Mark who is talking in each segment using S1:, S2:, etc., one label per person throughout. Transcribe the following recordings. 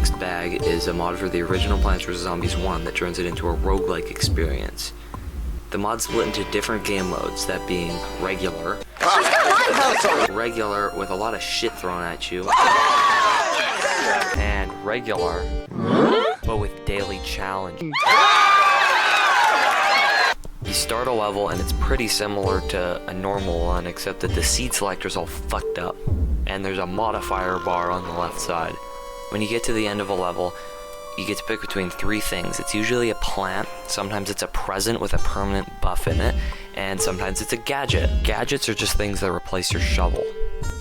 S1: Mixed Bag is a mod for the original Plants vs. Zombies 1 that turns it into a roguelike experience. The mod's split into different game modes, that being regular, regular with a lot of shit thrown at you, and regular, but with daily challenge. You start a level and it's pretty similar to a normal one, except that the seed selector's all fucked up, and there's a modifier bar on the left side. When you get to the end of a level, you get to pick between three things. It's usually a plant, sometimes it's a present with a permanent buff in it, and sometimes it's a gadget. Gadgets are just things that replace your shovel.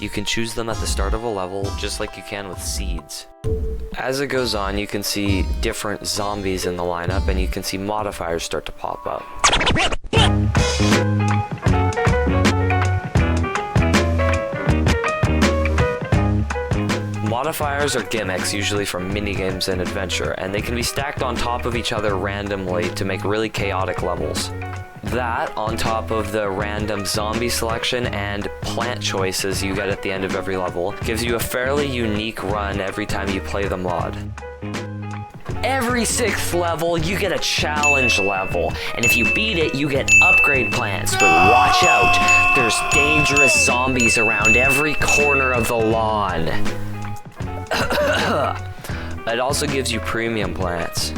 S1: You can choose them at the start of a level, just like you can with seeds. As it goes on, you can see different zombies in the lineup, and you can see modifiers start to pop up. Modifiers are gimmicks, usually from minigames and adventure, and they can be stacked on top of each other randomly to make really chaotic levels. That, on top of the random zombie selection and plant choices you get at the end of every level, gives you a fairly unique run every time you play the mod. Every 6th level, you get a challenge level, and if you beat it, you get upgrade plants, but watch out, there's dangerous zombies around every corner of the lawn. It also gives you premium plants.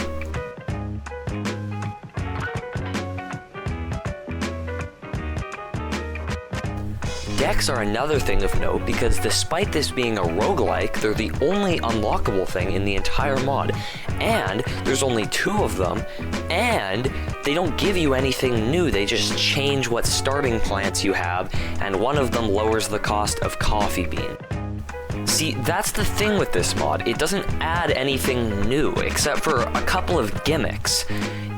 S1: Decks are another thing of note because despite this being a roguelike, they're the only unlockable thing in the entire mod. And there's only 2 of them, and they don't give you anything new, they just change what starting plants you have, and one of them lowers the cost of coffee bean. See, that's the thing with this mod, it doesn't add anything new except for a couple of gimmicks.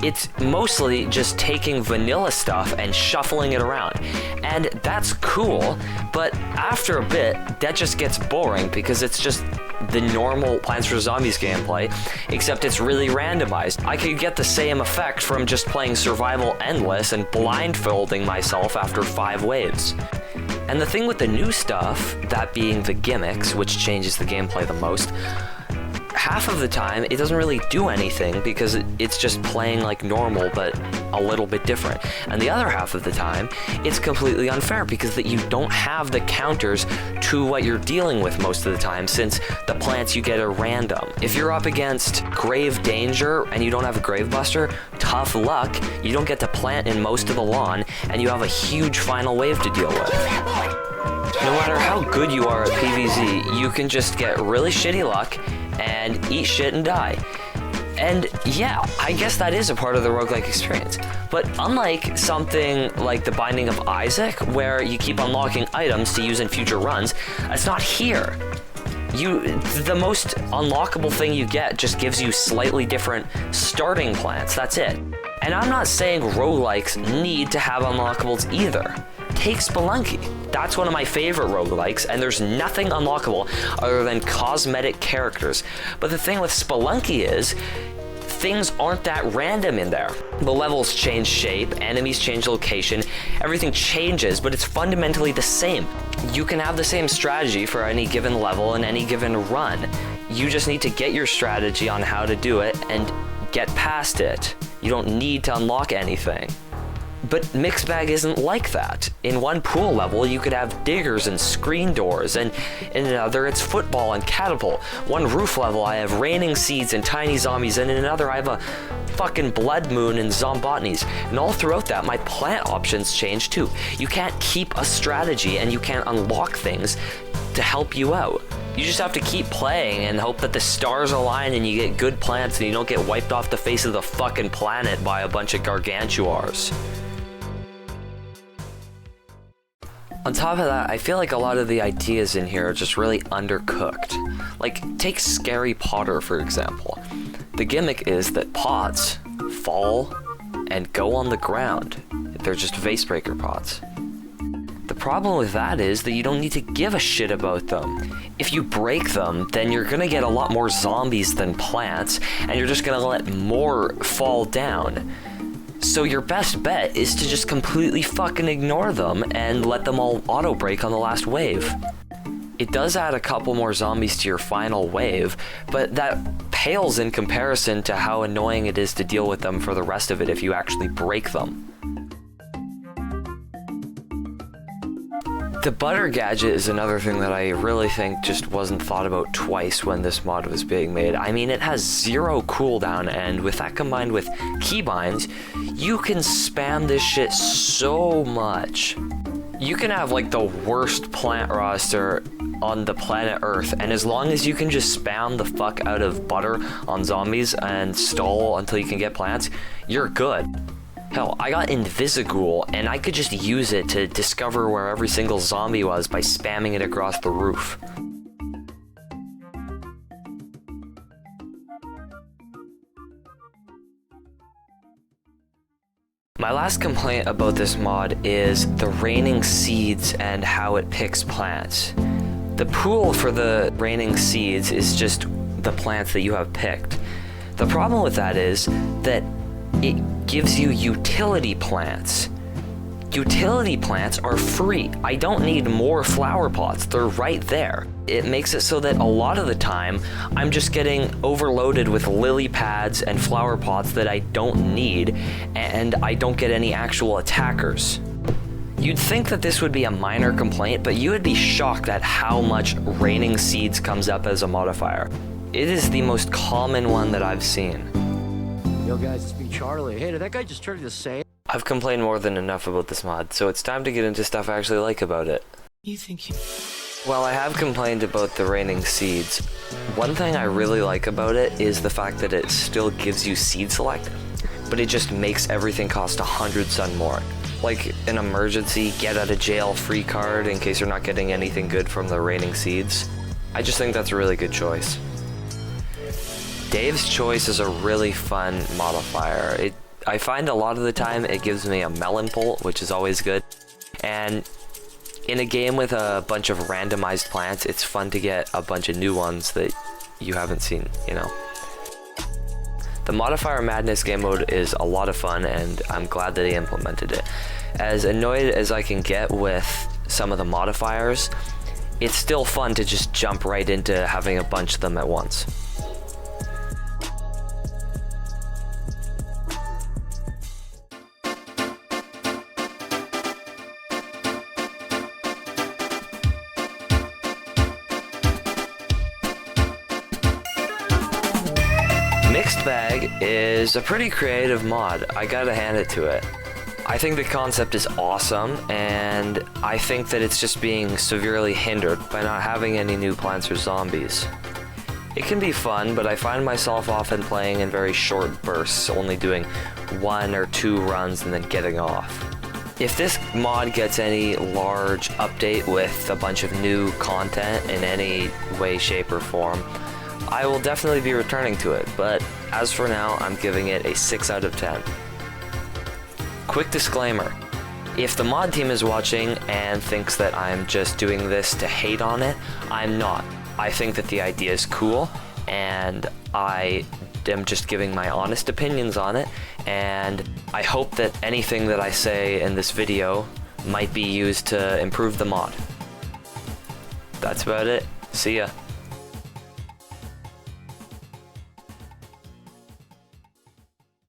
S1: It's mostly just taking vanilla stuff and shuffling it around. And that's cool, but after a bit, that just gets boring because it's just the normal Plants vs. Zombies gameplay, except it's really randomized. I could get the same effect from just playing Survival Endless and blindfolding myself after 5 waves. And the thing with the new stuff, that being the gimmicks, which changes the gameplay the most, half of the time it doesn't really do anything because it's just playing like normal but a little bit different. And the other half of the time it's completely unfair because that you don't have the counters to what you're dealing with most of the time, since the plants you get are random. If you're up against grave danger and you don't have a grave buster, tough luck, you don't get to plant in most of the lawn and you have a huge final wave to deal with. No matter how good you are at PvZ, you can just get really shitty luck and eat shit and die. And yeah, I guess that is a part of the roguelike experience. But unlike something like the Binding of Isaac, where you keep unlocking items to use in future runs, it's not here. The most unlockable thing you get just gives you slightly different starting plants, that's it. And I'm not saying roguelikes need to have unlockables either. Take Spelunky. That's one of my favorite roguelikes, and there's nothing unlockable other than cosmetic characters. But the thing with Spelunky is, things aren't that random in there. The levels change shape, enemies change location, everything changes, but it's fundamentally the same. You can have the same strategy for any given level and any given run. You just need to get your strategy on how to do it and get past it. You don't need to unlock anything. But Mixed Bag isn't like that. In one pool level, you could have diggers and screen doors, and in another, it's football and catapult. One roof level, I have raining seeds and tiny zombies, and in another, I have a fucking blood moon and zombotnies. And all throughout that, my plant options change too. You can't keep a strategy, and you can't unlock things to help you out. You just have to keep playing and hope that the stars align and you get good plants and you don't get wiped off the face of the fucking planet by a bunch of gargantuars. On top of that, I feel like a lot of the ideas in here are just really undercooked. Like, take Scary Potter, for example. The gimmick is that pots fall and go on the ground. They're just vase breaker pots. The problem with that is that you don't need to give a shit about them. If you break them, then you're gonna get a lot more zombies than plants, and you're just gonna let more fall down. So your best bet is to just completely fucking ignore them and let them all auto-break on the last wave. It does add a couple more zombies to your final wave, but that pales in comparison to how annoying it is to deal with them for the rest of it if you actually break them. The butter gadget is another thing that I really think just wasn't thought about twice when this mod was being made. I mean, it has 0 cooldown, and with that combined with keybinds, you can spam this shit so much. You can have like the worst plant roster on the planet Earth, and as long as you can just spam the fuck out of butter on zombies and stall until you can get plants, you're good. Hell, I got Invisighoul, and I could just use it to discover where every single zombie was by spamming it across the roof. My last complaint about this mod is the raining seeds and how it picks plants. The pool for the raining seeds is just the plants that you have picked. The problem with that is that it gives you utility plants. Utility plants are free. I don't need more flower pots, they're right there. It makes it so that a lot of the time, I'm just getting overloaded with lily pads and flower pots that I don't need, and I don't get any actual attackers. You'd think that this would be a minor complaint, but you would be shocked at how much raining seeds comes up as a modifier. It is the most common one that I've seen.
S2: Yo guys, it's me, Charlie. Hey, did that guy just turn you the same?
S1: I've complained more than enough about this mod, so it's time to get into stuff I actually like about it.
S3: You think you...
S1: Well, I have complained about the raining seeds. One thing I really like about it is the fact that it still gives you seed select, but it just makes everything cost 100 sun more. Like an emergency get out of jail free card in case you're not getting anything good from the raining seeds. I just think that's a really good choice. Dave's Choice is a really fun modifier. I find a lot of the time it gives me a melon pull, which is always good. And in a game with a bunch of randomized plants, it's fun to get a bunch of new ones that you haven't seen, you know. The Modifier Madness game mode is a lot of fun, and I'm glad that they implemented it. As annoyed as I can get with some of the modifiers, it's still fun to just jump right into having a bunch of them at once. Mixed Bag is a pretty creative mod, I gotta hand it to it. I think the concept is awesome, and I think that it's just being severely hindered by not having any new plants or zombies. It can be fun, but I find myself often playing in very short bursts, only doing 1 or 2 runs and then getting off. If this mod gets any large update with a bunch of new content in any way, shape, or form, I will definitely be returning to it, but as for now, I'm giving it a 6 out of 10. Quick disclaimer, if the mod team is watching and thinks that I'm just doing this to hate on it, I'm not. I think that the idea is cool, and I am just giving my honest opinions on it, and I hope that anything that I say in this video might be used to improve the mod. That's about it. See ya.